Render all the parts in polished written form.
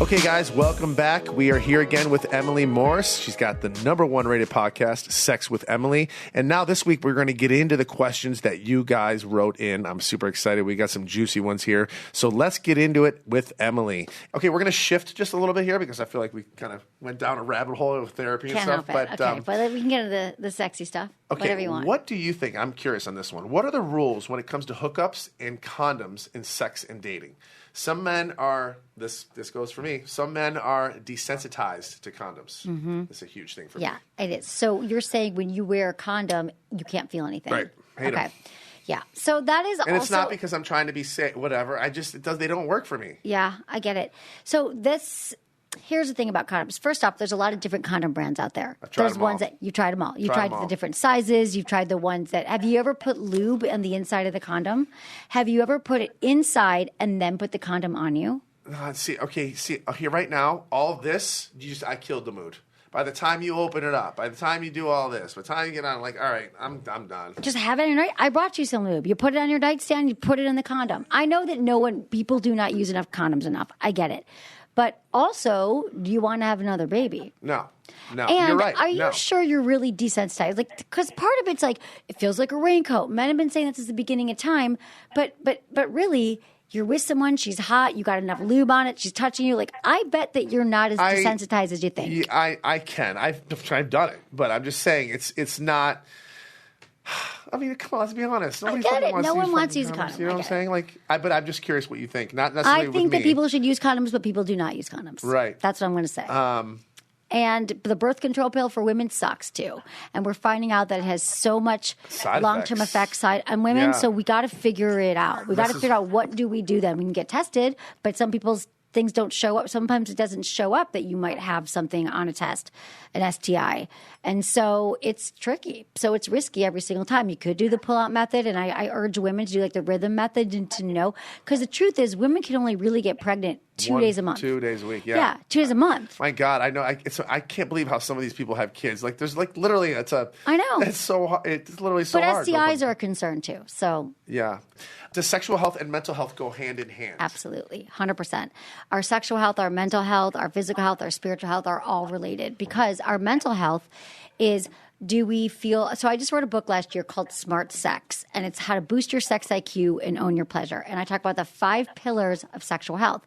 Okay, guys, welcome back. We are here again with Emily Morse. She's got the #1 rated podcast, Sex with Emily. And now this week, we're going to get into the questions that you guys wrote in. I'm super excited. We got some juicy ones here. So let's get into it with Emily. Okay, we're going to shift just a little bit here because I feel like we kind of went down a rabbit hole with therapy and stuff. Can't help it. But we can get into the sexy stuff. Okay, whatever you want. What do you think? I'm curious on this one. What are the rules when it comes to hookups and condoms in sex and dating? Some men are, this goes for me, some men are desensitized to condoms. Mm-hmm. It's a huge thing for me. Yeah, it is. So you're saying when you wear a condom, you can't feel anything. Right. Hate them. Yeah. So that is and it's not because I'm trying to be safe, whatever. They don't work for me. Yeah, I get it. So here's the thing about condoms. First off, there's a lot of different condom brands out there. There's ones that you tried them all. You tried the different sizes. You've tried the ones that. Have you ever put lube on the inside of the condom? Have you ever put it inside and then put the condom on you? See, here right now, all this, I killed the mood. By the time you open it up, by the time you do all this, by the time you get on, I'm like, all right, I'm done. Just have it in right. I brought you some lube. You put it on your nightstand. You put it in the condom. I know that people do not use enough condoms enough. I get it. But also, do you want to have another baby? No, and you're right. Are you sure you're really desensitized? Because part of it's like, it feels like a raincoat. Men have been saying this since the beginning of time, but really, you're with someone, she's hot, you got enough lube on it, she's touching you. Like, I bet that you're not as desensitized as you think. I can. I've done it, but I'm just saying it's not. I mean, come on, let's be honest. I get it. No one wants to use a condom. You know what I'm saying? But I'm just curious what you think. Not necessarily with me. I think that people should use condoms, but people do not use condoms. Right. That's what I'm going to say. And the birth control pill for women sucks too. And we're finding out that it has so much long-term effects on women. Yeah. So we got to figure it out. We got to figure out what do we do then. We can get tested, but some people's things don't show up. Sometimes it doesn't show up that you might have something on a test, an STI. And so it's tricky. So it's risky every single time. You could do the pull-out method, and I urge women to do like the rhythm method and to know. Because the truth is, women can only really get pregnant 2 days a month. 2 days a week, yeah. Yeah, 2 days a month. My God, I know. I can't believe how some of these people have kids. Like, there's like literally, I know. It's so hard. It's literally so hard. But STIs are a concern too. So yeah. Does sexual health and mental health go hand in hand? Absolutely, 100%. Our sexual health, our mental health, our physical health, our spiritual health are all related because our mental health is, do we feel – so I just wrote a book last year called Smart Sex, and it's how to boost your sex IQ and own your pleasure. And I talk about the 5 pillars of sexual health.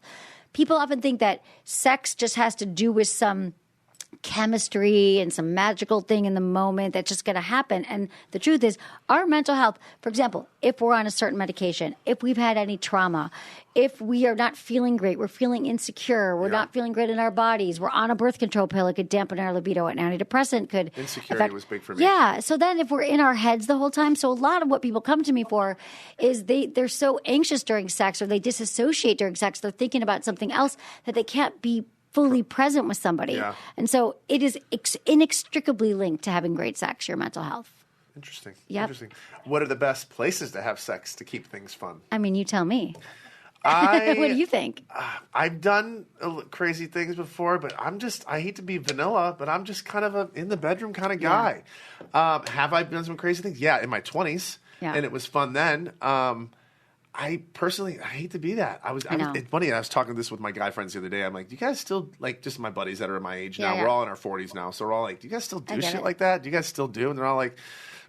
People often think that sex just has to do with some chemistry and some magical thing in the moment that's just going to happen. And the truth is, our mental health, for example, if we're on a certain medication, if we've had any trauma, if we are not feeling great, we're feeling insecure, we're not feeling great in our bodies, we're on a birth control pill, it could dampen our libido, an antidepressant could. Insecurity was big for me. Yeah. So then if we're in our heads the whole time, so a lot of what people come to me for is they're so anxious during sex or they disassociate during sex, they're thinking about something else that they can't be fully present with somebody. Yeah. And so it is inextricably linked to having great sex, your mental health. Interesting. Yep. Interesting. What are the best places to have sex to keep things fun? I mean, you tell me. What do you think? I've done crazy things before, but I hate to be vanilla, but I'm just kind of a in the bedroom kind of guy. Yeah. Have I done some crazy things? Yeah, in my 20s. Yeah. And it was fun then. I hate to be that. It's funny. I was talking this with my guy friends the other day. I'm like, do you guys still, like, just my buddies that are my age now, we're all in our 40s now. So we're all like, do you guys still do shit like that? Do you guys still do? And they're all like,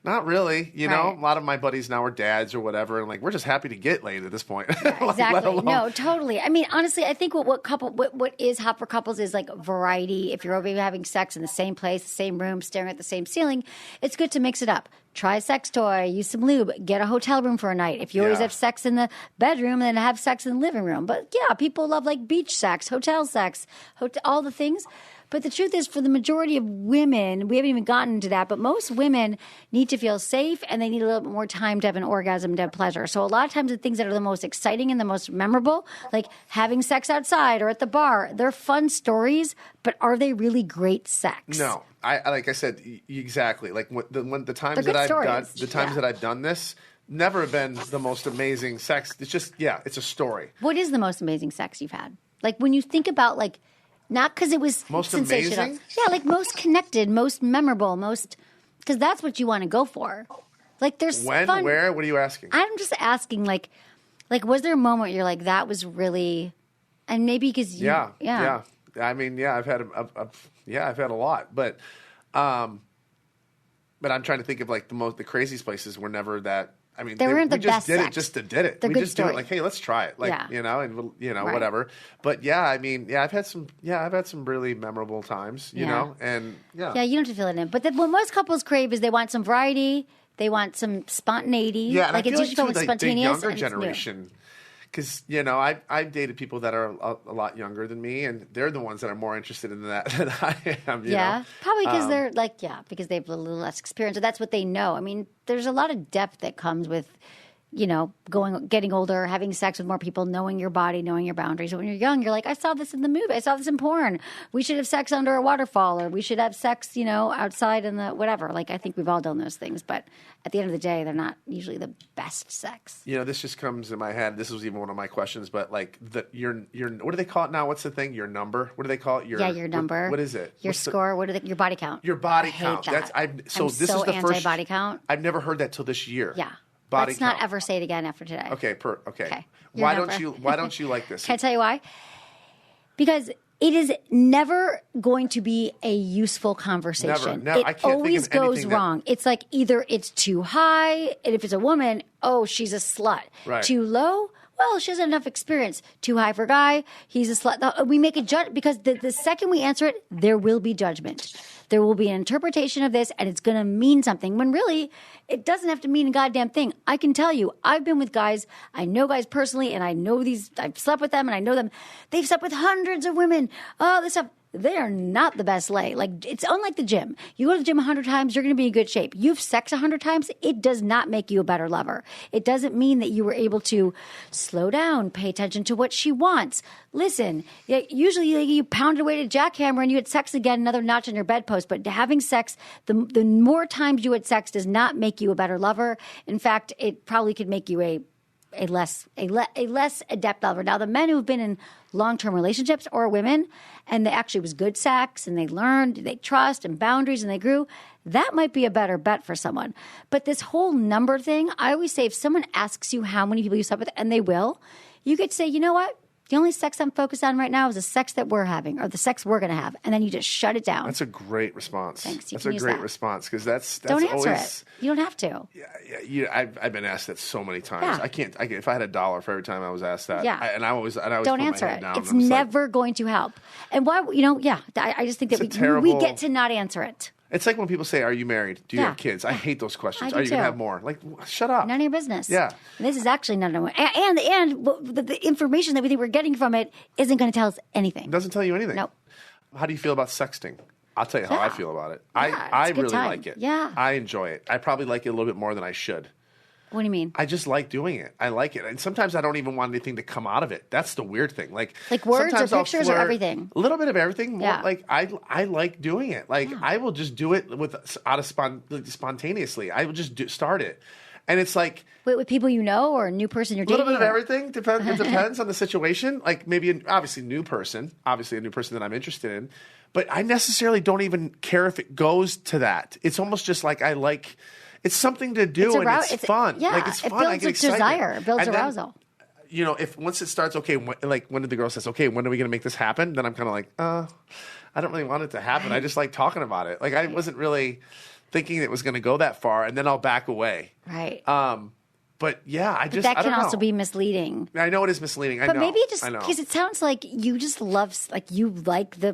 not really. You know, a lot of my buddies now are dads or whatever. And like, we're just happy to get laid at this point. Yeah, exactly. No, totally. I mean, honestly, I think what is hot for couples is like variety. If you're already having sex in the same place, the same room, staring at the same ceiling, it's good to mix it up. Try a sex toy, use some lube, get a hotel room for a night. If you always have sex in the bedroom, then have sex in the living room. But yeah, people love like beach sex, hotel sex, all the things. But the truth is, for the majority of women, we haven't even gotten into that, but most women need to feel safe and they need a little bit more time to have an orgasm, to have pleasure. So a lot of times the things that are the most exciting and the most memorable, like having sex outside or at the bar, they're fun stories, but are they really great sex? No. I like I said, exactly. Like the times that I've done this, never have been the most amazing sex. It's just, it's a story. What is the most amazing sex you've had? Like when you think about like, not because it was most sensational. Amazing? Yeah, like most connected, most memorable, because that's what you want to go for. Like there's fun. Where? What are you asking? I'm just asking, like was there a moment where you're like, that was really And maybe because you, yeah. I mean, I've had I've had a lot, but I'm trying to think of like the craziest places were never that. I mean, they weren't the best did sex. it just to did it. The We good just story. do it like, hey, let's try it, like and Right. whatever. But I mean, I've had some really memorable times, you know, and you don't have to fill it in. But what most couples crave is they want some variety, they want some spontaneity. Yeah, and like I feel it's usually like too, spontaneous. the younger generation. Because, I've dated people that are a lot younger than me, and they're the ones that are more interested in that than I am. You know? Probably because they're because they have a little less experience, or that's what they know. I mean, there's a lot of depth that comes with, getting older, having sex with more people, knowing your body, knowing your boundaries. But when you're young, you're like, I saw this in the movie. I saw this in porn. We should have sex under a waterfall, or we should have sex, outside in the whatever. Like, I think we've all done those things. But at the end of the day, they're not usually the best sex. This just comes in my head. This was even one of my questions, but like your what do they call it now? What's the thing? Your number? What do they call it? Your number. What is it? Your score? Your body count? Your body I count. Hate that. I'm so anti-body count. I've never heard that till this year. Yeah. Body Let's count. not ever say it again after today. Okay. Okay. Why don't you like this? Can I tell you why? Because it is never going to be a useful conversation. Never. No, I can't always think of goes wrong. It's like either it's too high, and if it's a woman, she's a slut. Right. Too low, well, she doesn't have enough experience. Too high for a guy, he's a slut. We make a judge because the second we answer it, there will be judgment. There will be an interpretation of this, and it's going to mean something when really it doesn't have to mean a goddamn thing. I can tell you, I've been with guys, I know guys personally, and I know I've slept with them, and I know them. They've slept with hundreds of women. Oh, this stuff. They are not the best lay. Like, it's unlike the gym. You go to the gym 100 times, you're going to be in good shape. You've sex 100 times, it does not make you a better lover. It doesn't mean that you were able to slow down, pay attention to what she wants. Listen, usually you pounded away to jackhammer and you had sex again, another notch on your bedpost. But having sex, the more times you had sex does not make you a better lover. In fact, it probably could make you a less adept lover. Now, the men who've been in long-term relationships or women, and they actually was good sex, and they learned, they trust and boundaries, and they grew, that might be a better bet for someone. But this whole number thing, I always say if someone asks you how many people you slept with, and they will, you could say, you know what? The only sex I'm focused on right now is the sex that we're having or the sex we're going to have. And then you just shut it down. That's a great response. Thanks. That's a great response because that's don't answer always, it. You don't have to. Yeah. I've been asked that so many times. Yeah. I can't. If I had $1 for every time I was asked that, Yeah. I always don't put answer my head it. down. It's never going to help. And why? I just think that we get to not answer it. It's like when people say, "Are you married? Do you have kids?" I hate those questions. Are you going to have more? Like, shut up. None of your business. Yeah. And this is actually none of it. And the information that we think we're getting from it isn't going to tell us anything. It doesn't tell you anything. Nope. How do you feel about sexting? I'll tell you how I feel about it. Yeah, I it's a good really time. like it. Yeah. I enjoy it. I probably like it a little bit more than I should. What do you mean? I just like doing it. I like it. And sometimes I don't even want anything to come out of it. That's the weird thing. Like words or sometimes I'll pictures or everything? A little bit of everything. More, Yeah. Like I like doing it. Like I will just do it spontaneously. I will just start it. And it's like Wait, with people you know or a new person you're a dating? little bit of everything. It depends on the situation. Like maybe obviously a new person that I'm interested in. But I necessarily don't even care if it goes to that. It's almost just like I like. It's something to do and it's fun. Yeah, like it's fun. It I builds get excitement. desire. It builds arousal. If once it starts, okay, when the girl says, okay, when are we going to make this happen? Then I'm kind of like, I don't really want it to happen. I just like talking about it. Like I wasn't really thinking it was going to go that far, and then I'll back away. Right. But yeah, I don't can know. also be misleading. I know it is misleading. But maybe it just because it sounds like you just love, like you like the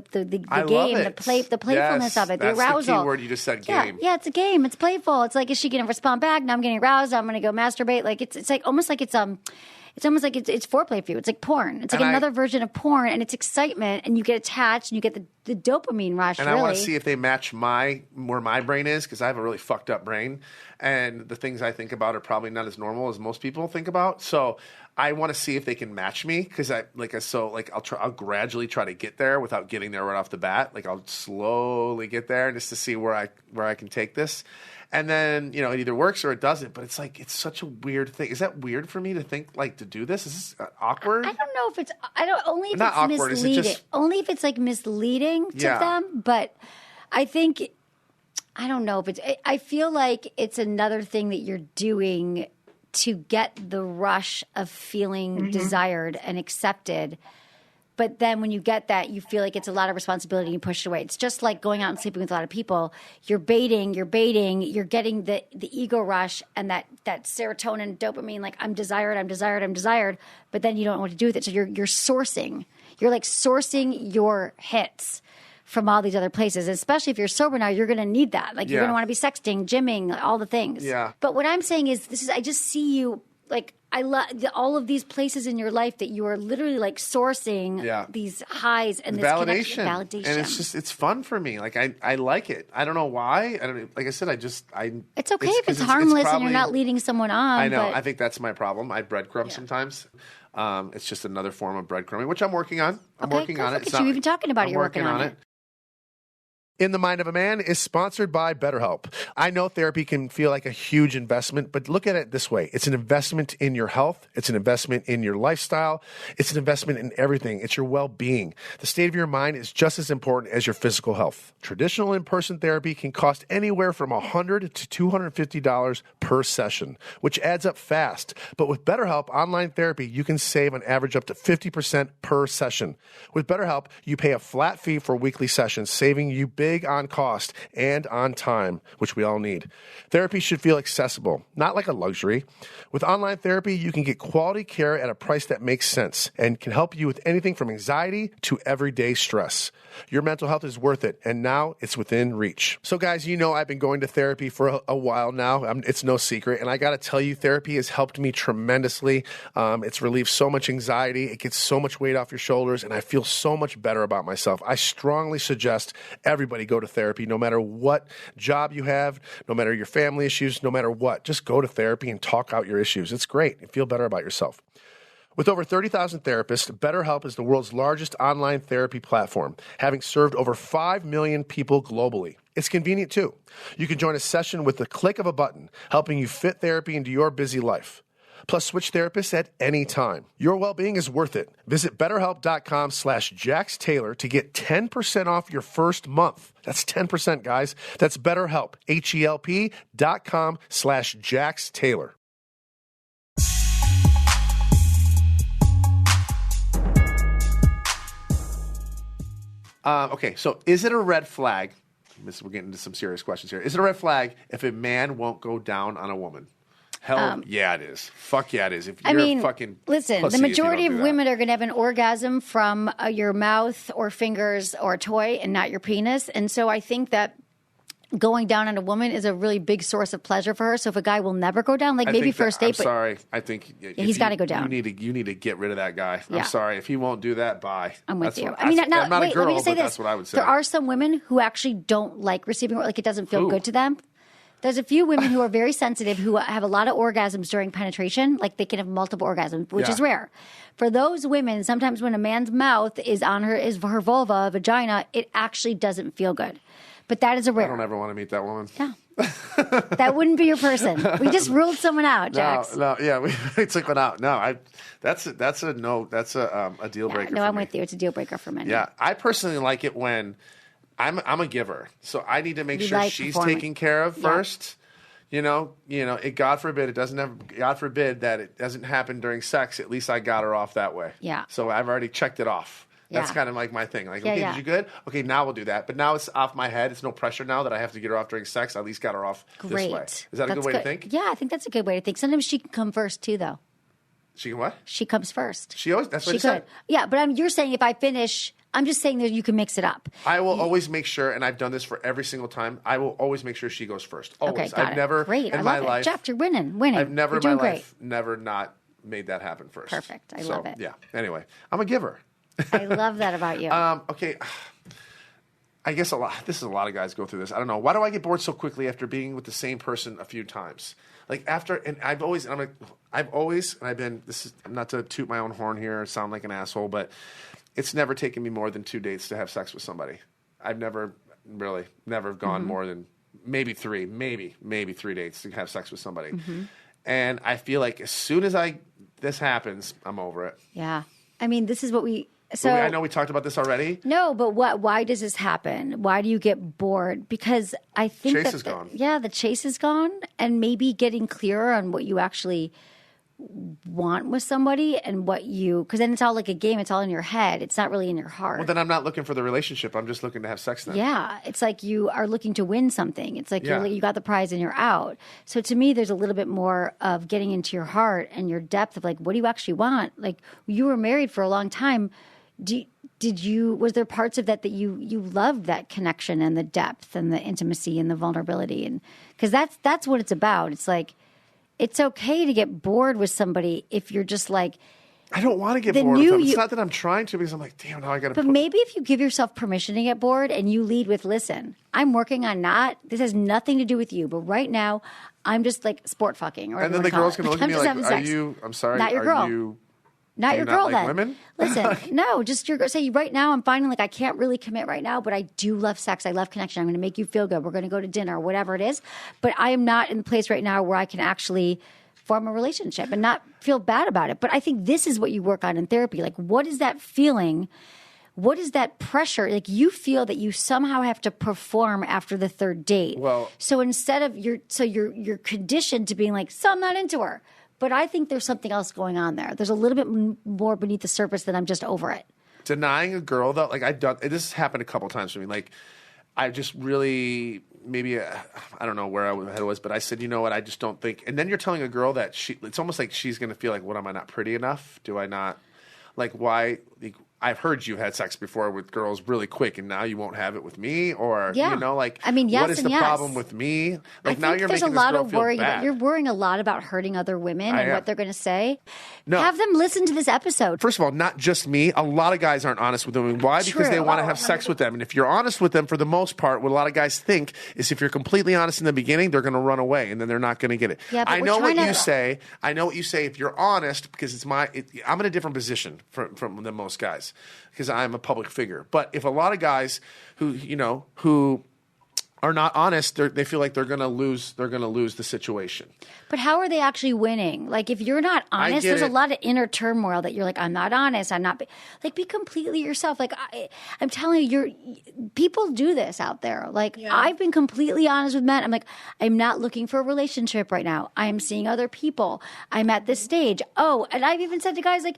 game, the playfulness of it, the arousal. That's the key word you just said. Game. Yeah, it's a game. It's playful. It's like, is she going to respond back? Now I'm getting aroused. I'm going to go masturbate. Like it's like almost like it's foreplay for you. It's like porn. It's like another version of porn, and it's excitement, and you get attached, and you get the dopamine rush. And I want to see if they match where my brain is, because I have a really fucked up brain, and the things I think about are probably not as normal as most people think about. So I want to see if they can match me, because I'll gradually try to get there without getting there right off the bat. Like I'll slowly get there just to see where I can take this. And then, it either works or it doesn't. But it's like, it's such a weird thing. Is that weird for me to think, like, to do this? Is this awkward? I don't know if it's, only if not it's awkward, misleading. is it just, only if it's like misleading to them. But I think, I don't know if it's, I feel like it's another thing that you're doing to get the rush of feeling desired and accepted But then when you get that, you feel like it's a lot of responsibility and you push it away. It's just like going out and sleeping with a lot of people. You're baiting, you're getting the ego rush and that serotonin, dopamine, like I'm desired. But then you don't know what to do with it. So you're sourcing. You're like sourcing your hits from all these other places. Especially if you're sober now, you're going to need that. Like you're going to want to be sexting, gymming, all the things. Yeah. But what I'm saying is, I just see you like, I love all of these places in your life that you are literally like sourcing these highs and this validation. And it's fun for me. Like I like it. I don't know why. I don't, like I said, it's okay if it's harmless and you're not leading someone on. I know. I think that's my problem. I breadcrumb sometimes. It's just another form of breadcrumbing, which I'm working on. I'm working on it. Look at you even talking about it. You're working on it. In the Mind of a Man is sponsored by BetterHelp. I know therapy can feel like a huge investment, but look at it this way. It's an investment in your health. It's an investment in your lifestyle. It's an investment in everything. It's your well-being. The state of your mind is just as important as your physical health. Traditional in-person therapy can cost anywhere from $100 to $250 per session, which adds up fast. But with BetterHelp online therapy, you can save on average up to 50% per session. With BetterHelp, you pay a flat fee for weekly sessions, saving you big on cost and on time, which we all need. Therapy should feel accessible, not like a luxury. With online therapy, you can get quality care at a price that makes sense and can help you with anything from anxiety to everyday stress. Your mental health is worth it, and now it's within reach. So guys, I've been going to therapy for a while now. It's no secret, and I got to tell you, therapy has helped me tremendously. It's relieved so much anxiety. It gets so much weight off your shoulders, and I feel so much better about myself. I strongly suggest everybody go to therapy, no matter what job you have, no matter your family issues, no matter what. Just go to therapy and talk out your issues. It's great. You feel better about yourself. With over 30,000 therapists, BetterHelp is the world's largest online therapy platform, having served over 5 million people globally. It's convenient too. You can join a session with the click of a button, helping you fit therapy into your busy life. Plus, switch therapists at any time. Your well-being is worth it. Visit BetterHelp.com/JaxTaylor to get 10% off your first month. That's 10%, guys. That's BetterHelp, HELP.com/JaxTaylor. Okay, so is it a red flag? We're getting into some serious questions here. Is it a red flag if a man won't go down on a woman? Hell yeah, it is. Fuck yeah, it is. If you're a fucking listen, the majority of women are going to have an orgasm from your mouth or fingers or a toy and not your penis. And so I think that going down on a woman is a really big source of pleasure for her. So if a guy will never go down, like maybe first date, I think he's got to go down. You need to get rid of that guy. I'm sorry if he won't do that. Bye. I'm with you. I'm not a girl, let me say but this. That's what I would say. There are some women who actually don't like receiving, like it doesn't feel good to them. There's a few women who are very sensitive who have a lot of orgasms during penetration. Like they can have multiple orgasms, which is rare. For those women, sometimes when a man's mouth is on her vulva, vagina, it actually doesn't feel good. But that is a rare. I don't ever want to meet that woman. No. That wouldn't be your person. We just ruled someone out, Jax. No, we took one out. No, that's a no. That's a deal breaker. No, I'm with you. It's a deal breaker for men. Yeah, I personally like it when I'm a giver, so I need to make sure she's taken care of first. God forbid that it doesn't happen during sex. At least I got her off that way. Yeah. So I've already checked it off. That's kind of like my thing. Like, okay, did you good? Okay, now we'll do that. But now it's off my head. It's no pressure now that I have to get her off during sex. I at least got her off this way. Is that a good way to think? Yeah, I think that's a good way to think. Sometimes she can come first too, though. She can what? She comes first. She always. That's what she said. Yeah, but you're saying if I finish. I'm just saying that you can mix it up. I will always make sure, and I've done this for every single time, I will always make sure she goes first. Always. Okay, I've never in my life. Jeff, you're winning. I've never in my life never not made that happen first. Perfect. I love it. Yeah. Anyway, I'm a giver. I love that about you. Okay. I guess a lot of guys go through this. I don't know. Why do I get bored so quickly after being with the same person a few times? Like I've been, not to toot my own horn here or sound like an asshole, but it's never taken me more than 2 dates to have sex with somebody. I've never gone more than maybe 3 dates to have sex with somebody. Mm-hmm. And I feel like as soon as this happens, I'm over it. Yeah. I mean, this is what I know we talked about this already. No, but why does this happen? Why do you get bored? Because I think chase is gone. Yeah, the chase is gone, and maybe getting clearer on what you actually want with somebody and what you, because then it's all like a game. It's all in your head. It's not really in your heart. Well, then I'm not looking for the relationship. I'm just looking to have sex then. Yeah. It's like you are looking to win something. It's like you got the prize and you're out. So to me, there's a little bit more of getting into your heart and your depth of like, what do you actually want? Like, you were married for a long time. Was there parts of that you loved, that connection and the depth and the intimacy and the vulnerability? And because that's what it's about. It's like, it's okay to get bored with somebody if you're just like, I don't want to get bored with them. It's not that I'm trying to, because I'm like, damn, now I got to. But maybe if you give yourself permission to get bored and you lead with, listen, I'm working on this has nothing to do with you, but right now I'm just like sport fucking. And then the girl's going to look at me like, I'm sorry, not your girl. Not your girl, like then. Women? Listen, no, just say right now I'm finding like I can't really commit right now, but I do love sex. I love connection. I'm going to make you feel good. We're going to go to dinner or whatever it is. But I am not in the place right now where I can actually form a relationship and not feel bad about it. But I think this is what you work on in therapy. Like, what is that feeling? What is that pressure? Like, you feel that you somehow have to perform after the third date. Well, so instead of you're conditioned to being like, so I'm not into her. But I think there's something else going on there. There's a little bit more beneath the surface than I'm just over it. Denying a girl, though, like this has happened a couple times for me. Like, I just really, maybe, I don't know where my head was, but I said, you know what, I just don't think. And then you're telling a girl that it's almost like she's going to feel like, what, am I not pretty enough? Do I not, like, why? Like, I've heard you've had sex before with girls really quick, and now you won't have it with me, or you know, like, I mean, yes, what is the problem with me? Like, now you're making this girl feel bad. You're worrying a lot about hurting other women and what they're going to say. No. Have them listen to this episode. First of all, not just me. A lot of guys aren't honest with women. Why? Because they want to have sex with them. And if you're honest with them, for the most part, what a lot of guys think is if you're completely honest in the beginning, they're going to run away, and then they're not going to get it. Yeah, but I know what you say. I know what you say if you're honest, because I'm in a different position from than most guys, because I'm a public figure. But if a lot of guys who are not honest, they feel like they're going to lose the situation. But how are they actually winning? Like, if you're not honest, there's a lot of inner turmoil that you're like, I'm not honest. I'm not. Like, be completely yourself. Like, I'm telling you, people do this out there. Like, I've been completely honest with men. I'm like, I'm not looking for a relationship right now. I'm seeing other people. I'm at this stage. Oh, and I've even said to guys like,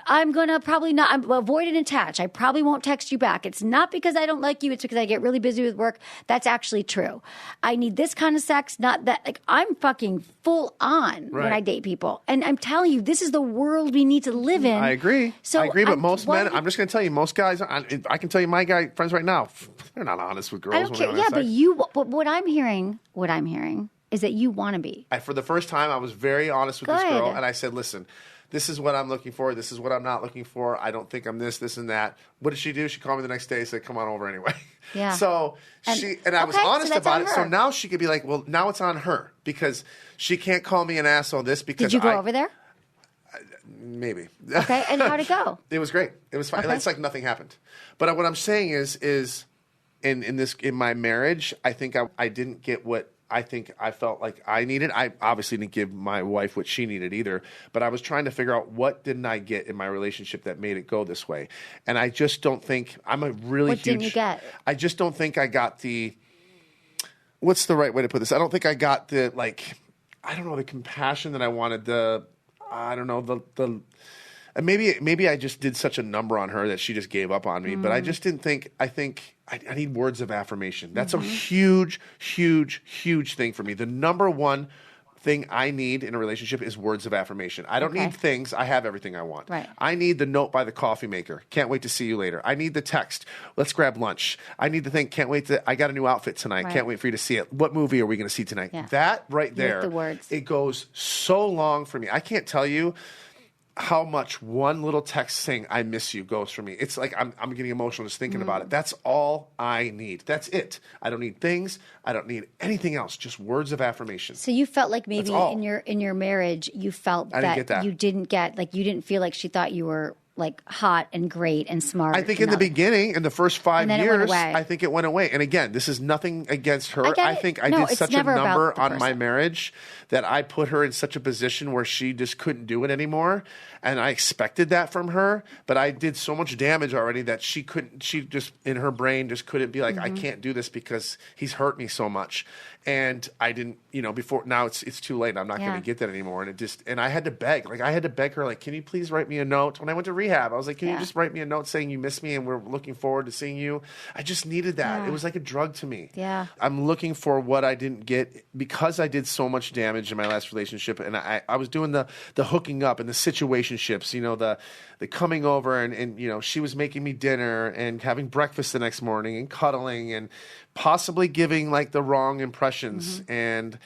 I'm going to probably not. I'm avoid and attach. I probably won't text you back. It's not because I don't like you. It's because I get really busy with work. That's actually true. I need this kind of sex, not that. Like, I'm fucking full on when I date people. And I'm telling you, this is the world we need to live in. I agree. But most men, I'm just going to tell you, most guys, I can tell you my guy friends right now, they're not honest with girls. I don't care. But what I'm hearing is that you want to be. For the first time, I was very honest with this girl, and I said, listen, this is what I'm looking for. This is what I'm not looking for. I don't think I'm this, and that. What did she do? She called me the next day and said, come on over anyway. Yeah. So I was honest about it. So now she could be like, well, now it's on her because she can't call me an asshole. Did you go over there? Maybe. Okay. And how'd it go? It was great. It was fine. Okay. It's like nothing happened. But what I'm saying is in my marriage, I think I didn't get what I think I felt like I needed. I obviously didn't give my wife what she needed either, but I was trying to figure out what didn't I get in my relationship that made it go this way. And I just don't think I'm a really What didn't you get? I just don't think I got the, what's the right way to put this? I don't think I got the, the compassion that I wanted, maybe I just did such a number on her that she just gave up on me, but I just didn't think, I think I need words of affirmation. That's a huge, huge, huge thing for me. The number one thing I need in a relationship is words of affirmation. I don't need things. I have everything I want. Right. I need the note by the coffee maker. Can't wait to see you later. I need the text. Let's grab lunch. I need the thing. Can't wait I got a new outfit tonight. Right. Can't wait for you to see it. What movie are we going to see tonight? Yeah. That right there, the words. It goes so long for me. I can't tell you how much one little text saying "I miss you" goes for me. It's like I'm getting emotional just thinking about it. That's all I need. That's it. I don't need things. I don't need anything else. Just words of affirmation. So you felt like maybe in your marriage you felt that you didn't get, like, you didn't feel like she thought you were like hot and great and smart. I think in the beginning, in the first 5 years, I think it went away. And again, this is nothing against her. I think I did such a number on my marriage that I put her in such a position where she just couldn't do it anymore. And I expected that from her, but I did so much damage already that she just in her brain just couldn't be like, I can't do this because he's hurt me so much. And I didn't, before now it's too late. I'm not going to get that anymore. And I had to beg, her, like, can you please write me a note? When I went to rehab, I was like, can you just write me a note saying you miss me and we're looking forward to seeing you? I just needed that. It was like a drug to me. Yeah. I'm looking for what I didn't get because I did so much damage in my last relationship. And I was doing the hooking up and the situationships, the coming over and she was making me dinner and having breakfast the next morning and cuddling and possibly giving like the wrong impressions. And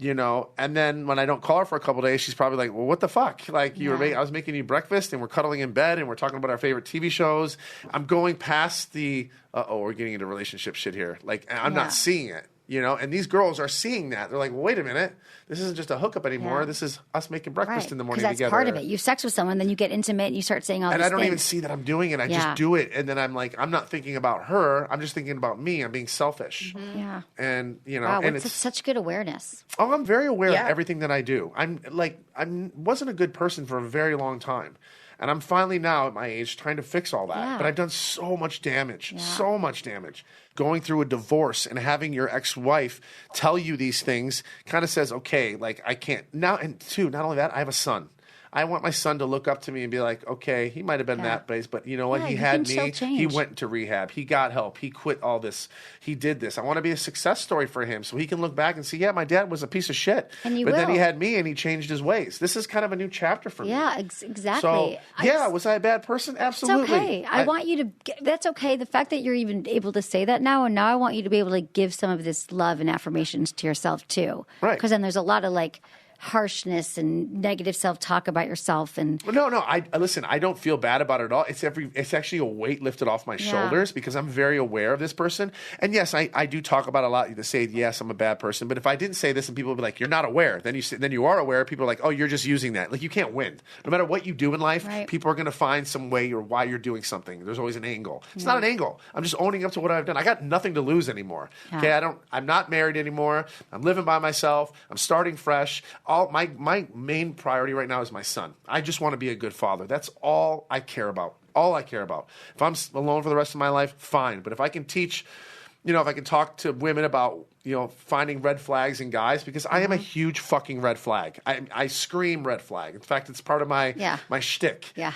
and then when I don't call her for a couple of days, she's probably like, well, what the fuck? Like I was making you breakfast and we're cuddling in bed and we're talking about our favorite TV shows. I'm going past the, we're getting into relationship shit here. Like I'm not seeing it. And these girls are seeing that. They're like, well, wait a minute. This isn't just a hookup anymore. This is us making breakfast in the morning together. Because that's part of it. You have sex with someone, then you get intimate, and you start saying all these things. And I don't even see that I'm doing it. I just do it. And then I'm like, I'm not thinking about her. I'm just thinking about me. I'm being selfish. Yeah. And, wow, and it's such good awareness. Oh, I'm very aware of everything that I do. I wasn't a good person for a very long time. And I'm finally now at my age trying to fix all that. Yeah. But I've done so much damage, so much damage. Going through a divorce and having your ex-wife tell you these things kind of says, okay, like I can't. Now, and two, not only that, I have a son. I want my son to look up to me and be like, okay, he might have been that place, but you know what? He had me. He went into rehab. He got help. He quit all this. He did this. I want to be a success story for him so he can look back and see, yeah, my dad was a piece of shit. But then he had me and he changed his ways. This is kind of a new chapter for me. Yeah, exactly. So, was I a bad person? Absolutely. It's okay. I want you to, that's okay. The fact that you're even able to say that now, and now I want you to be able to give some of this love and affirmations to yourself too. Right. Because then there's a lot of harshness and negative self-talk about yourself. And no, listen, I don't feel bad about it at all. It's actually a weight lifted off my shoulders because I'm very aware of this person. And yes, I do talk about a lot to say, yes, I'm a bad person. But if I didn't say this and people would be like, you're not aware, then you are aware. People are like, oh, you're just using that. Like you can't win. No matter what you do in life, people are going to find some way or why you're doing something. There's always an angle. It's not an angle. I'm just owning up to what I've done. I got nothing to lose anymore. Yeah. Okay, I'm not married anymore. I'm living by myself. I'm starting fresh. My main priority right now is my son. I just want to be a good father. That's all I care about. All I care about. If I'm alone for the rest of my life, fine. But if I can teach, if I can talk to women about, finding red flags in guys, because I am a huge fucking red flag. I scream red flag. In fact, it's part of my shtick. Yeah.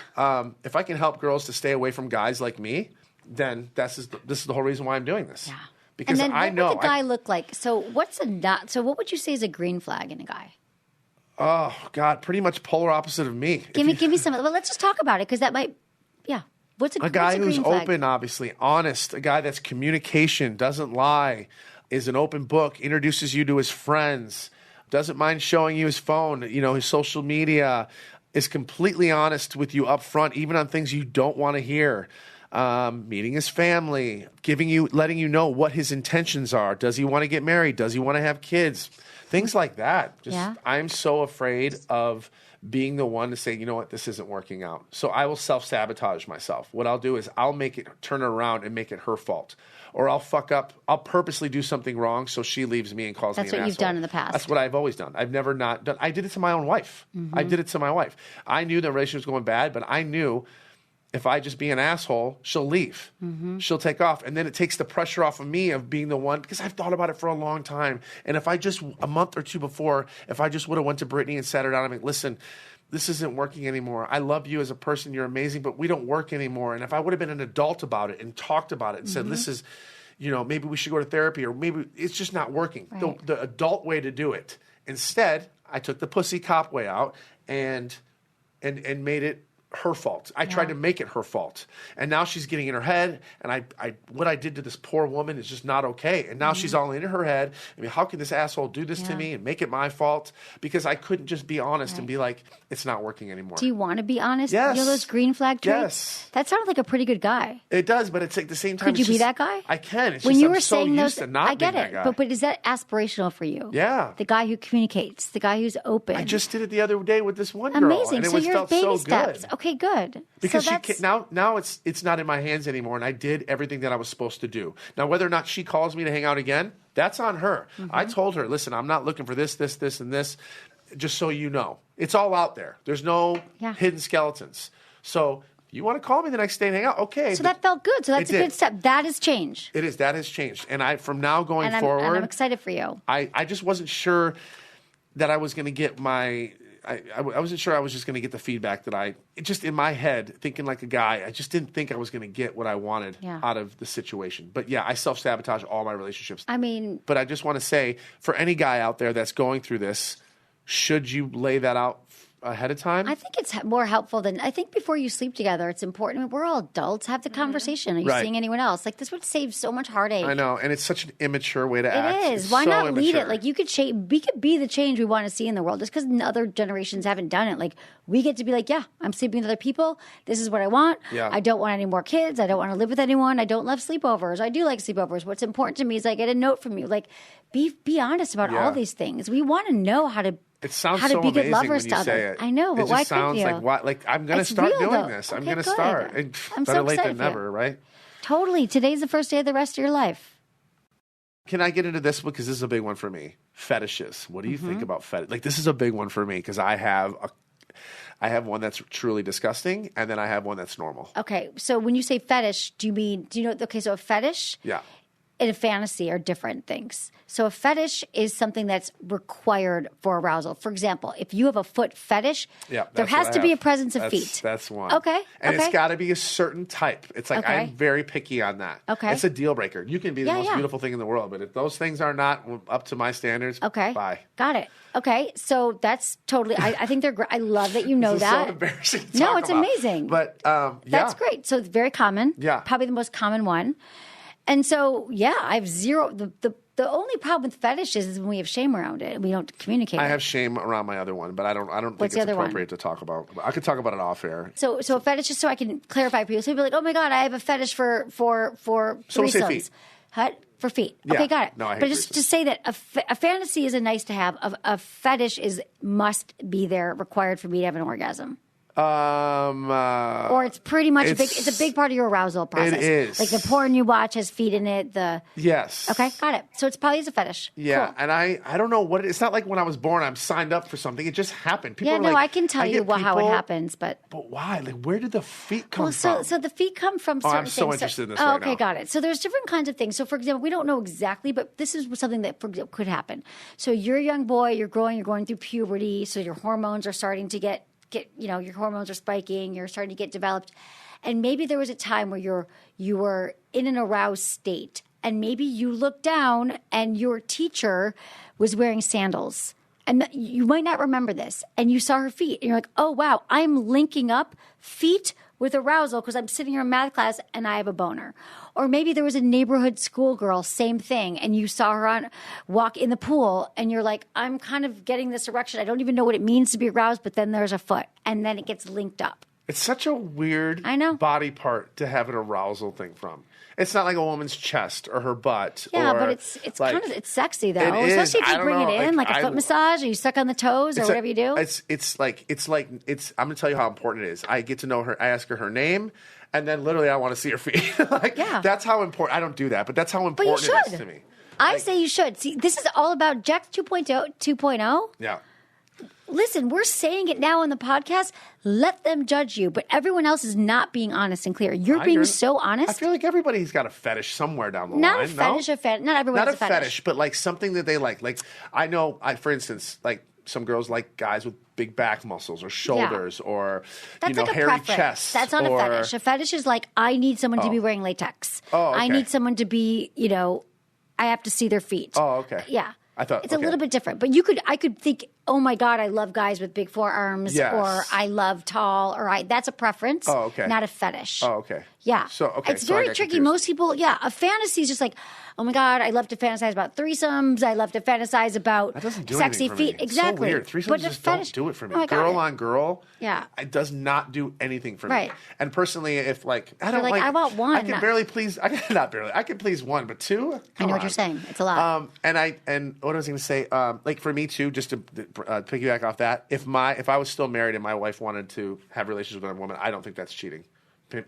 If I can help girls to stay away from guys like me, then this is the whole reason why I'm doing this. Yeah. Because and then I know. What would a guy look like? So what would you say is a green flag in a guy? Oh, God, pretty much polar opposite of me. Give me some. Well, let's just talk about it because that might, What's a guy who's green flag? open, obviously, honest, a guy that's communication, doesn't lie, is an open book, introduces you to his friends, doesn't mind showing you his phone, his social media, is completely honest with you up front, even on things you don't want to hear. Meeting his family, letting you know what his intentions are. Does he want to get married? Does he want to have kids? Things like that. I'm so afraid of being the one to say, you know what, this isn't working out. So I will self-sabotage myself. What I'll do is I'll turn it around and make it her fault. Or I'll fuck up. I'll purposely do something wrong so she leaves me and calls me an asshole. That's what you've done in the past. That's what I've always done. I've never not done. I did it to my own wife. Mm-hmm. I did it to my wife. I knew the relationship was going bad, but I knew if I just be an asshole, she'll leave. Mm-hmm. She'll take off. And then it takes the pressure off of me of being the one, because I've thought about it for a long time. And if I just, a month or two before, if I just would have went to Brittany and sat her down and been, listen, this isn't working anymore. I love you as a person. You're amazing, but we don't work anymore. And if I would have been an adult about it and talked about it and said, this is, maybe we should go to therapy, or maybe it's just not working. Right. The adult way to do it. Instead, I took the pussy cop way out and made it her fault. I tried to make it her fault. And now she's getting in her head, and what I did to this poor woman is just not okay. And now she's all in her head. I mean, how can this asshole do this to me and make it my fault? Because I couldn't just be honest and be like, it's not working anymore. Do you want to be honest? Yes. Those green flag traits? Yes. That sounded like a pretty good guy. It does, but it's like the same time. Could you be that guy? I can. It's when just you were I'm saying so those, used to not I get being it. that guy. But is that aspirational for you? Yeah. The guy who communicates, the guy who's open. I just did it the other day with this one girl. Amazing. And it So you're felt baby so steps. good. Okay, good. Because now it's not in my hands anymore, and I did everything that I was supposed to do. Now, whether or not she calls me to hang out again, that's on her. I told her, listen, I'm not looking for this, and this, just so you know. It's all out there. There's no hidden skeletons. So you want to call me the next day and hang out? Okay. So that felt good. So that's a good step. That has changed. It is. That has changed. And from now going forward. And I'm excited for you. I just wasn't sure that I was going to get I wasn't sure I was just going to get the feedback that just in my head, thinking like a guy, I just didn't think I was going to get what I wanted out of the situation. But yeah, I self-sabotage all my relationships. I mean. But I just want to say, for any guy out there that's going through this, should you lay that out ahead of time? I think it's more helpful than, I think before you sleep together, it's important. I mean, we're all adults. Have the conversation. Are you seeing anyone else? Like, this would save so much heartache. I know. And it's such an immature way to act. It is. Why not lead it? Like, we could be the change we want to see in the world. Just because other generations haven't done it. Like, we get to be like, yeah, I'm sleeping with other people. This is what I want. Yeah. I don't want any more kids. I don't want to live with anyone. I don't love sleepovers. I do like sleepovers. What's important to me is I get a note from you. Like, be honest about all these things. We want to know how to so be good amazing lovers when to you say others. it. I know, but why couldn't you? Like I'm going to start doing this. I'm going to start. I'm better so late excited than never, right? Totally. Today's the first day of the rest of your life. Can I get into this because this is a big one for me? Fetishes. What do you think about fetish? Like, this is a big one for me because I have one that's truly disgusting, and then I have one that's normal. Okay, so when you say fetish, do you know? Okay, so a fetish, and a fantasy are different things. So a fetish is something that's required for arousal. For example, if you have a foot fetish, there has to be a presence of feet. That's one. Okay. And it's got to be a certain type. It's like I'm very picky on that. Okay. It's a deal breaker. You can be the most beautiful thing in the world, but if those things are not up to my standards, bye. Got it. Okay, so that's totally. I think they're great. I love that you know that. So embarrassing to talk No, it's about. amazing. But that's great. So it's very common. Yeah, probably the most common one. And so, I have zero. The only problem with fetishes is when we have shame around it. We don't communicate. I have shame around my other one, but I don't think it's appropriate to talk about. I could talk about it off air. So a fetish, just so I can clarify for you. So people are like, oh my God, I have a fetish for threesomes. So we'll say feet. For feet. Yeah. Okay, got it. No, I hate but just to say that a fantasy is a nice to have. A fetish must be there, required for me to have an orgasm. Or it's pretty much it's a big part of your arousal process. It is. Like the porn you watch has feet in it. Yes. Okay, got it. So it's probably a fetish. Yeah, cool. and I don't know what it's not like when I was born. I'm signed up for something. It just happened. People I can tell you how it happens, but why? Like, where did the feet come from? So the feet come from certain I'm so things. interested in this right now. Okay, got it. So there's different kinds of things. So for example, we don't know exactly, but this is something that could happen. So you're a young boy. You're going through puberty. So your hormones are starting to get your hormones are spiking, you're starting to get developed. And maybe there was a time where you were in an aroused state, and maybe you looked down and your teacher was wearing sandals. And you might not remember this, and you saw her feet, and you're like, oh wow, I'm linking up feet with arousal because I'm sitting here in math class and I have a boner. Or maybe there was a neighborhood schoolgirl, same thing, and you saw her walk in the pool, and you're like, I'm kind of getting this erection. I don't even know what it means to be aroused, but then there's a foot, and then it gets linked up. It's such a weird body part to have an arousal thing from. It's not like a woman's chest or her butt. Yeah, but it's like, kind of it's sexy though, especially if you bring it in like a foot massage, or you suck on the toes, or whatever you do. It's like I'm gonna tell you how important it is. I get to know her. I ask her name, and then literally I want to see her feet. That's how important. I don't do that, but that's how important it is to me. I say you should. See, this is all about Jax 2.0. Yeah. Listen, we're saying it now on the podcast. Let them judge you, but everyone else is not being honest and clear. You're being so honest. I feel like everybody's got a fetish somewhere down the line. Not a fetish, not everyone has a fetish. But like something that they like. Like I know, for instance, like some girls like guys with big back muscles or shoulders or that's like hairy chests. That's not a fetish. A fetish is like I need someone to be wearing latex. Oh, okay. I need someone to be, I have to see their feet. Oh, okay. Yeah. I thought it's a little bit different, but I could think, oh my God, I love guys with big forearms, or I love tall, or that's a preference, not a fetish. Oh, okay. Yeah. So, okay. It's very tricky. Confused. Most people, a fantasy is just like, oh my God, I love to fantasize about threesomes. I love to fantasize about that doesn't do sexy anything for feet. Me. Exactly. So weird. Threesomes just don't do it for me. Oh, girl on girl. Yeah. It does not do anything for right. me. And personally, if like, I don't I want one. I can barely please, I can please one, but two? I know what you're saying. It's a lot. And what I was going to say, like for me too, just to piggyback off that, if I was still married and my wife wanted to have relations with another woman, I don't think that's cheating.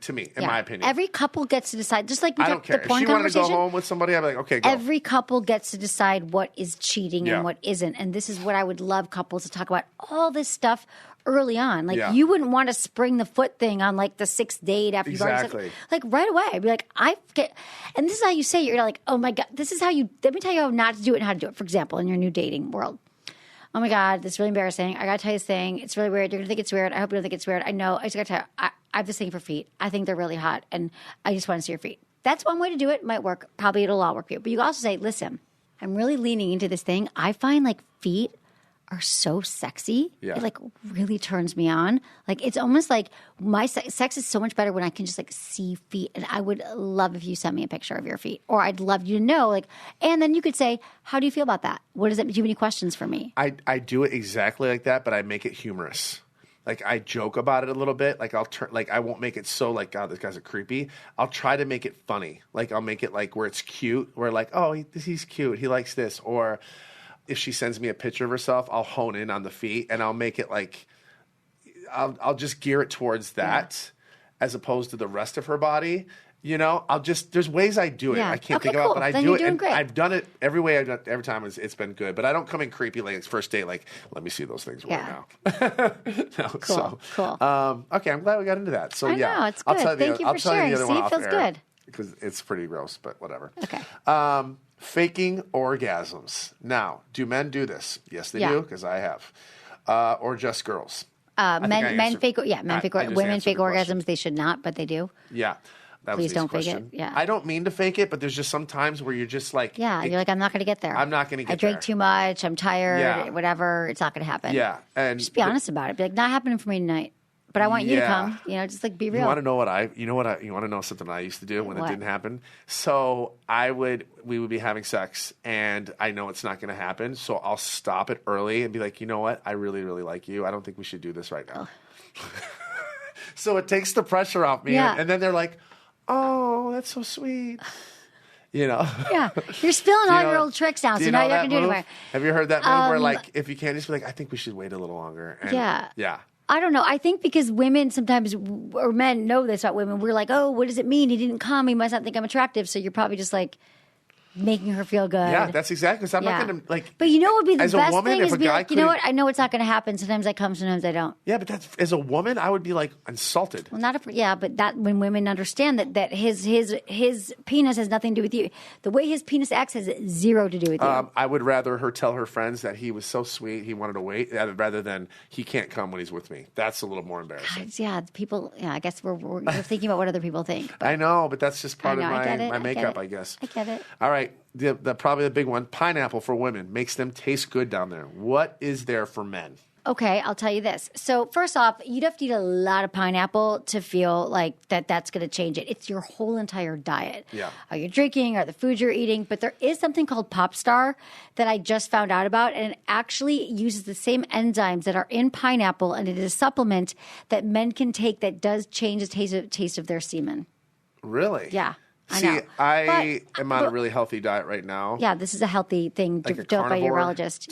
To me, in my opinion. Every couple gets to decide, just like we I don't care. The porn if she wanted to go conversation, home with somebody, I'd be like, okay, go. Every couple gets to decide what is cheating and what isn't. And this is what I would love couples to talk about all this stuff early on. Like you wouldn't want to spring the foot thing on like the 6th date after you've already said, like right away. I'd be like, and this is how you say it. You're like, oh my God, this is how let me tell you how not to do it and how to do it. For example, in your new dating world. Oh my God, this is really embarrassing. I got to tell you this thing. It's really weird. You're going to think it's weird. I hope you don't think it's weird. I know. I just got to tell you, I have this thing for feet. I think they're really hot, and I just want to see your feet. That's one way to do it. Might work. Probably it'll all work for you. But you can also say, listen, I'm really leaning into this thing. I find like feet are so sexy. Yeah. It like really turns me on. Like it's almost like my sex is so much better when I can just like see feet. And I would love if you sent me a picture of your feet, or I'd love you to know like, and then you could say, how do you feel about that? What does it, do you have any questions for me? I do it exactly like that, but I make it humorous. Like I joke about it a little bit. Like I won't make it so like, God, this guy's a creepy. I'll try to make it funny. Like I'll make it like where it's cute, where like, oh, he's cute. He likes this. Or if she sends me a picture of herself, I'll hone in on the feet and I'll make it like, I'll just gear it towards that as opposed to the rest of her body. You know, there's ways I do it. I can't think about it, but I do it. And great. I've done it every way I've done it, every time it's been good. But I don't come in creepy like it's first date, like, let me see those things right now. No, cool. Okay, I'm glad we got into that. So I know, it's good. Thank you for sharing. See, it feels good. Because it's pretty gross, but whatever. Okay. Faking orgasms. Now, do men do this? Yes, they do, because I have. Or just girls? Men fake women fake orgasms. They should not, but they do. Yeah. Please don't fake it. Yeah. I don't mean to fake it, but there's just some times where you're just like... Yeah, you're like, I'm not going to get there. I'm not going to get there. I drank too much. I'm tired. Whatever. It's not going to happen. Yeah. And just be honest about it. Be like, not happening for me tonight. But I want you to come. You know, just like be real. You want to know you want to know something I used to do when it didn't happen? So we would be having sex and I know it's not going to happen. So I'll stop it early and be like, you know what? I really, really like you. I don't think we should do this right now. So it takes the pressure off me. And then they're like, oh, that's so sweet. You know? Yeah. You're spilling all your old tricks now, so now you're not going to do it anymore. Have you heard that move where like, if you can't, just be like, I think we should wait a little longer. And yeah. I don't know. I think because women sometimes, or men know this about women, we're like, oh, what does it mean? He didn't come. He must not think I'm attractive. So you're probably just like making her feel good. Yeah, that's exactly. Because I'm not going to like. But you know what would be the best thing is be like, you know what? I know it's not going to happen. Sometimes I come, sometimes I don't. Yeah, but that's as a woman, I would be like insulted. Well, but that when women understand that his penis has nothing to do with you, the way his penis acts has zero to do with you. I would rather her tell her friends that he was so sweet, he wanted to wait, rather than he can't come when he's with me. That's a little more embarrassing. People. Yeah, I guess we're thinking about what other people think. But I know, but that's just part of my makeup, I guess. I get it. All right. Probably the big one, pineapple for women makes them taste good down there. What is there for men? Okay, I'll tell you this. So first off, you'd have to eat a lot of pineapple to feel like that's going to change it. It's your whole entire diet. Yeah. Are you drinking? Are the foods you're eating? But there is something called Pop Star that I just found out about, and it actually uses the same enzymes that are in pineapple, and it is a supplement that men can take that does change the taste of their semen. Really? Yeah. I am on a really healthy diet right now. Yeah, this is a healthy thing like developed by your urologist.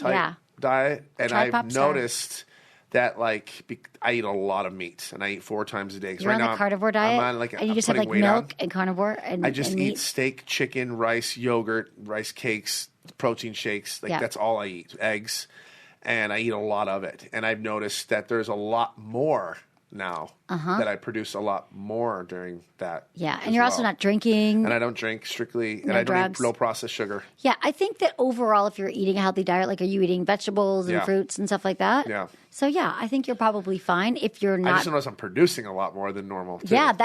Diet, and try I've noticed that I eat a lot of meat, and I eat 4 times a day. You're on the carnivore diet, I'm on, and you just have like milk and carnivore, and I just and eat meat. Steak, chicken, rice, yogurt, rice cakes, protein shakes. That's all I eat. Eggs, and I eat a lot of it. And I've noticed that there's a lot more now that I produce a lot more during that. Yeah, and you're also not drinking. And I don't drink strictly, and I don't eat low processed sugar. Yeah, I think that overall, if you're eating a healthy diet, like are you eating vegetables and fruits and stuff like that? Yeah. So yeah, I think you're probably fine if you're not. I just notice I'm producing a lot more than normal too. Yeah, and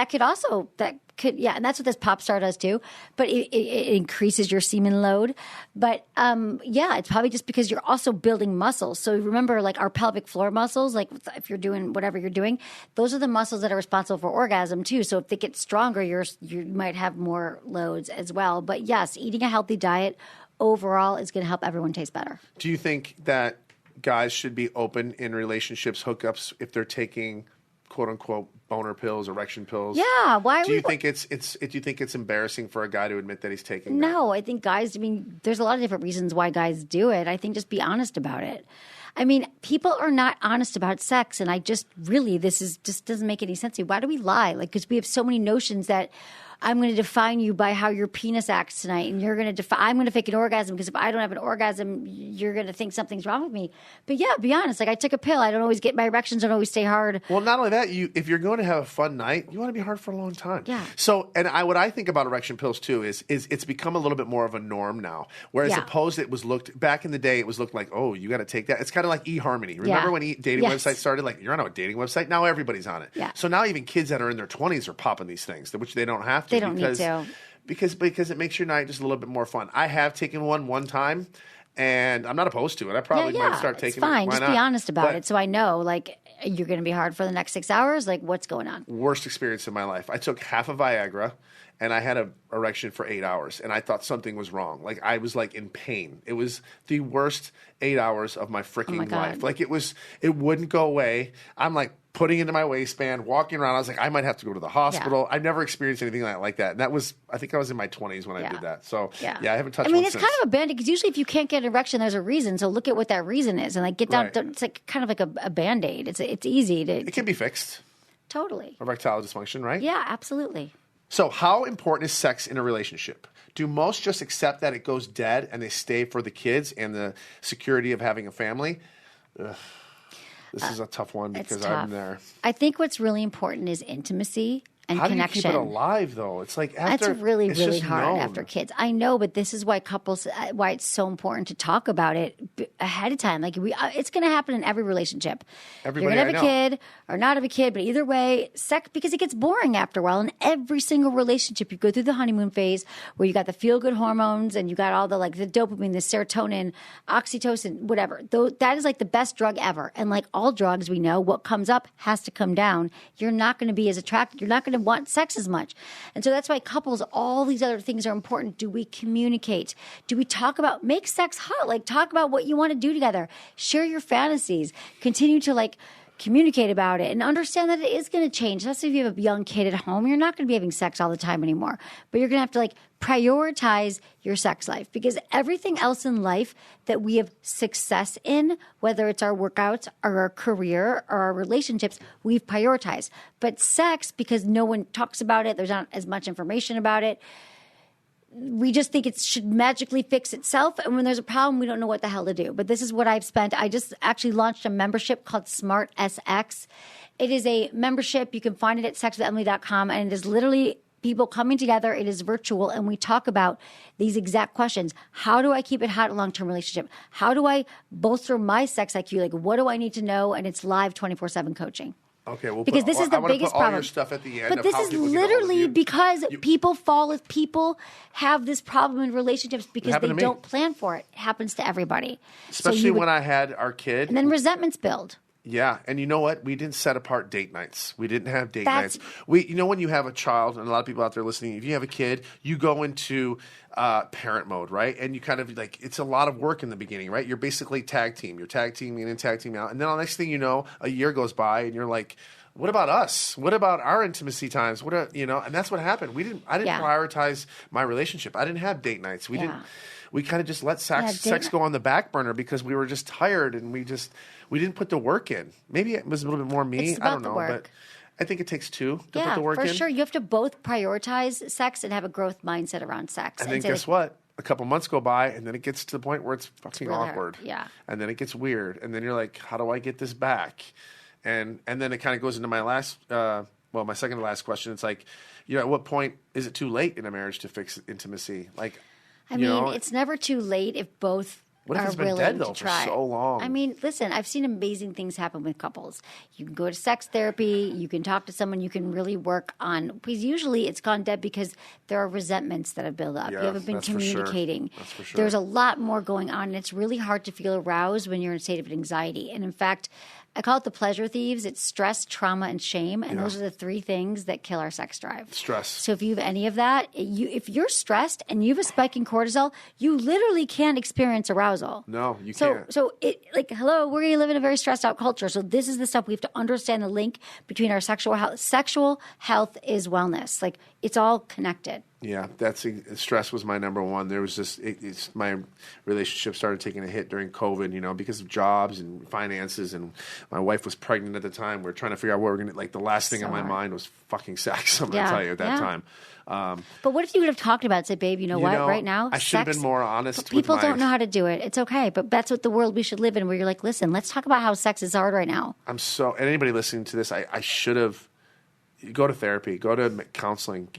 that's what this Pop Star does too. But it increases your semen load. But it's probably just because you're also building muscles. So remember, like our pelvic floor muscles, like if you're doing whatever you're doing, those are the muscles that are responsible for orgasm too. So if they get stronger, you might have more loads as well. But yes, eating a healthy diet overall is going to help everyone taste better. Do you think that guys should be open in relationships, hookups, if they're taking quote unquote boner pills, erection pills? Yeah. Why? Do you think do you think it's embarrassing for a guy to admit that he's taking that? No, I think guys, there's a lot of different reasons why guys do it. I think just be honest about it. People are not honest about sex, and this just doesn't make any sense to me. Why do we lie? Because we have so many notions that I'm going to define you by how your penis acts tonight, and I'm going to fake an orgasm because if I don't have an orgasm, you're going to think something's wrong with me. But yeah, be honest. I took a pill. I don't always get my erections. Don't always stay hard. Well, not only that, if you're going to have a fun night, you want to be hard for a long time. Yeah. So, what I think about erection pills too is it's become a little bit more of a norm now. Whereas opposed, it was looked back in the day, it was looked like, oh, you got to take that. It's kind of like eHarmony. Remember when dating websites started? Like, you're on a dating website now. Everybody's on it. Yeah. So now even kids that are in their 20s are popping these things, which they don't have to. They don't need to. Because it makes your night just a little bit more fun. I have taken one time, and I'm not opposed to it. I probably might start taking it. It's fine. Why just not? Be honest about it, so I know. You're going to be hard for the next 6 hours. What's going on? Worst experience in my life. I took half a Viagra, and I had an erection for 8 hours, and I thought something was wrong. I was in pain. It was the worst 8 hours of my freaking life. It wouldn't go away. I'm putting it into my waistband, walking around. I was like, I might have to go to the hospital. I've never experienced anything like that. And I think I was in my 20s when I did that. So, I haven't touched one it's since. kind of a band-aid because usually if you can't get an erection, there's a reason. So look at what that reason is. And get down, it's kind of like a band-aid. It's easy to. It can be fixed. Totally. Erectile dysfunction, right? Yeah, absolutely. So how important is sex in a relationship? Do most just accept that it goes dead and they stay for the kids and the security of having a family? Ugh. This is a tough one because I'm there. I think what's really important is intimacy and How connection. How do you keep it alive, though? It's after that's really, it's really hard known. after kids. I know, but this is why why it's so important to talk about it ahead of time. It's going to happen in every relationship. Everybody You're going to have a kid or not have a kid, but either way, sex, because it gets boring after a while. In every single relationship, you go through the honeymoon phase where you got the feel-good hormones and you got all the the dopamine, the serotonin, oxytocin, whatever. That is the best drug ever. And all drugs, we know what comes up has to come down. You're not going to be as attracted. You're not going to want sex as much. And so that's why couples, all these other things are important. Do we communicate? Do we talk about, make sex hot? Talk about what you want to do together. Share your fantasies. Continue to communicate about it and understand that it is going to change. That's if you have a young kid at home, you're not going to be having sex all the time anymore, but you're going to have to prioritize your sex life because everything else in life that we have success in, whether it's our workouts or our career or our relationships, we've prioritized. But sex, because no one talks about it, there's not as much information about it, we just think it should magically fix itself. And when there's a problem, we don't know what the hell to do. But this is what I've spent. I just actually launched a membership called Smart SX. It is a membership. You can find it at sexwithemily.com. And it is literally people coming together. It is virtual. And we talk about these exact questions. How do I keep it hot in a long-term relationship? How do I bolster my sex IQ? What do I need to know? And it's live 24/7 coaching. Okay, well, because this is the biggest problem. All your stuff at the end. But this is literally because people people have this problem in relationships because they don't plan for it. It happens to everybody. Especially when I had our kid. And then resentments build. Yeah, and you know what? We didn't set apart date nights. We didn't have date nights. When you have a child, and a lot of people out there listening, if you have a kid, you go into parent mode, right? And you kind of it's a lot of work in the beginning, right? You're basically tag team. You're tag teaming and tag teaming out, and then the next thing you know, a year goes by, and you're like, what about us? What about our intimacy times? And that's what happened. I didn't prioritize my relationship. I didn't have date nights. We didn't. We kind of just let sex go on the back burner because we were just tired and we didn't put the work in. Maybe it was a little bit more me. It's about I don't know, but I think it takes two to put the work in. Yeah, for sure. You have to both prioritize sex and have a growth mindset around sex. And then guess what? A couple months go by, and then it gets to the point where it's fucking awkward. Yeah. And then it gets weird, and then you're like, how do I get this back? And then it kind of goes into my my second to last question. It's at what point is it too late in a marriage to fix intimacy? It's never too late if both What if are it's been willing dead, to though, try. for so long? Listen, I've seen amazing things happen with couples. You can go to sex therapy. You can talk to someone. You can really work on, because usually it's gone dead because there are resentments that have built up. Yeah, you haven't been that's for sure. communicating. That's for sure. There's a lot more going on, and it's really hard to feel aroused when you're in a state of anxiety. And in fact, I call it the pleasure thieves. It's stress, trauma, and shame. And those are the three things that kill our sex drive. Stress. So if you have any of that, if you're stressed and you have a spike in cortisol, you literally can't experience arousal. No, you can't. So hello, we're going to live in a very stressed out culture. So this is the stuff we have to understand, the link between our sexual health. Sexual health is wellness. Like, it's all connected. Yeah, stress was my number one. There was just my relationship started taking a hit during COVID, because of jobs and finances, and my wife was pregnant at the time. We were trying to figure out what we're going to, like, the last thing on my mind was fucking sex, I'm going to tell you, at that time. But what if you would have talked about it, said, babe, right now, I should have been more honest. People don't know how to do it. It's okay, but that's what the world we should live in, where you're like, listen, let's talk about how sex is hard right now. And anybody listening to this, I should have, go to therapy, go to counseling,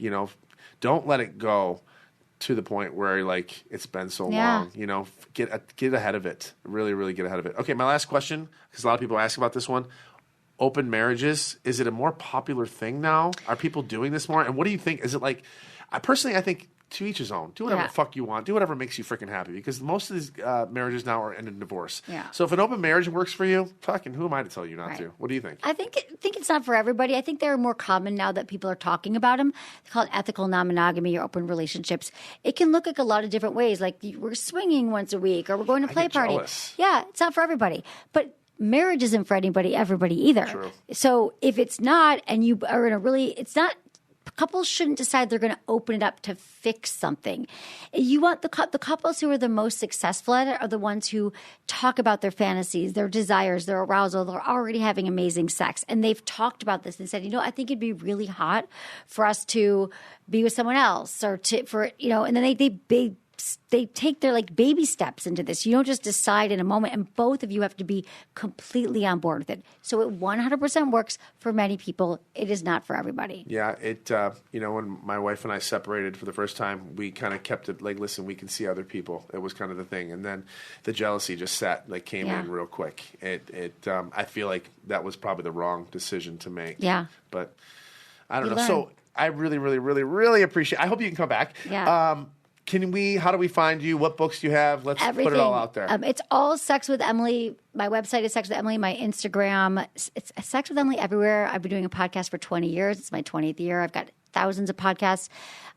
Don't let it go to the point where, like, it's been so long. Get ahead of it. Really, really get ahead of it. Okay, my last question, because a lot of people ask about this one. Open marriages, is it a more popular thing now? Are people doing this more? And what do you think? Is it like, I think to each his own. Do whatever the fuck you want. Do whatever makes you freaking happy. Because most of these marriages now are ended in divorce. Yeah. So if an open marriage works for you, fucking who am I to tell you not to? What do you think? I think it's not for everybody. I think they're more common now that people are talking about them. They call it ethical non-monogamy or open relationships. It can look like a lot of different ways. Like, we're swinging once a week, or we're going to play party. Jealous. Yeah, it's not for everybody. But marriage isn't for everybody either. True. So if it's not, and you are in couples shouldn't decide they're going to open it up to fix something. You want the couples who are the most successful at it are the ones who talk about their fantasies, their desires, their arousal. They're already having amazing sex. And they've talked about this and said, I think it'd be really hot for us to be with someone else, or and then they take their, like, baby steps into this. You don't just decide in a moment, and both of you have to be completely on board with it. So it 100% works for many people. It is not for everybody. Yeah, when my wife and I separated for the first time, we kind of kept it like, listen, we can see other people. It was kind of the thing. And then the jealousy just came in real quick. I feel like that was probably the wrong decision to make. Yeah. But I don't know. So I really, really, really, really appreciate, I hope you can come back. Yeah. How do we find you? What books do you have? Let's put it all out there. It's all Sex with Emily. My website is Sex with Emily. My Instagram, it's Sex with Emily everywhere. I've been doing a podcast for 20 years. It's my 20th year. I've got thousands of podcasts.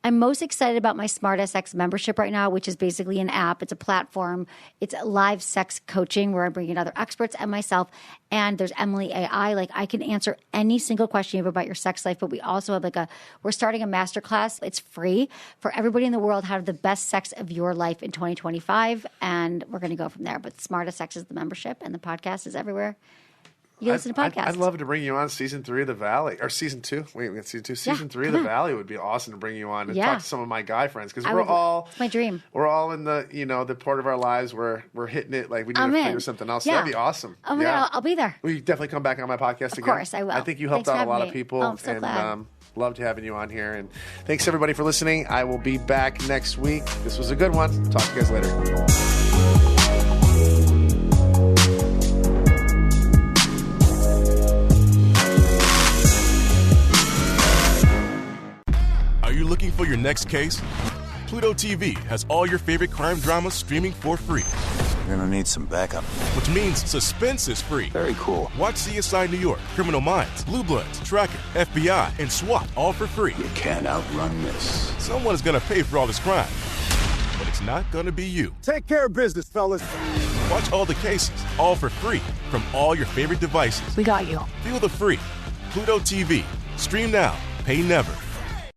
I'm most excited about my SmartSX membership right now, which is basically an app. It's a platform. It's live sex coaching where I bring in other experts and myself. And there's Emily AI. Like, I can answer any single question you have about your sex life. But we also have we're starting a masterclass. It's free for everybody in the world. How to have the best sex of your life in 2025. And we're going to go from there. But SmartSX is the membership, and the podcast is everywhere. You listen to podcasts. I'd love to bring you on season 3 of The Valley. Or season 2. Wait, we got season 2. Season 3 of The Valley would be awesome to bring you on and talk to some of my guy friends. Because it's my dream. We're all in the part of our lives where we're hitting it. Like, we need to figure something else. Yeah. That'd be awesome. Oh my God, I'll be there. Will you definitely come back on my podcast again? Of course, I will. I think you helped out a lot of people. Oh, I'm so glad. Loved having you on here. And thanks, everybody, for listening. I will be back next week. This was a good one. Talk to you guys later. Looking for your next case? Pluto TV has all your favorite crime dramas streaming for free. You're gonna need some backup. Which means suspense is free. Very cool. Watch CSI New York, Criminal Minds, Blue Bloods, Tracker, FBI, and SWAT all for free. You can't outrun this. Someone is gonna pay for all this crime. But it's not gonna be you. Take care of business, fellas. Watch all the cases, all for free, from all your favorite devices. We got you. Feel the free. Pluto TV. Stream now. Pay never.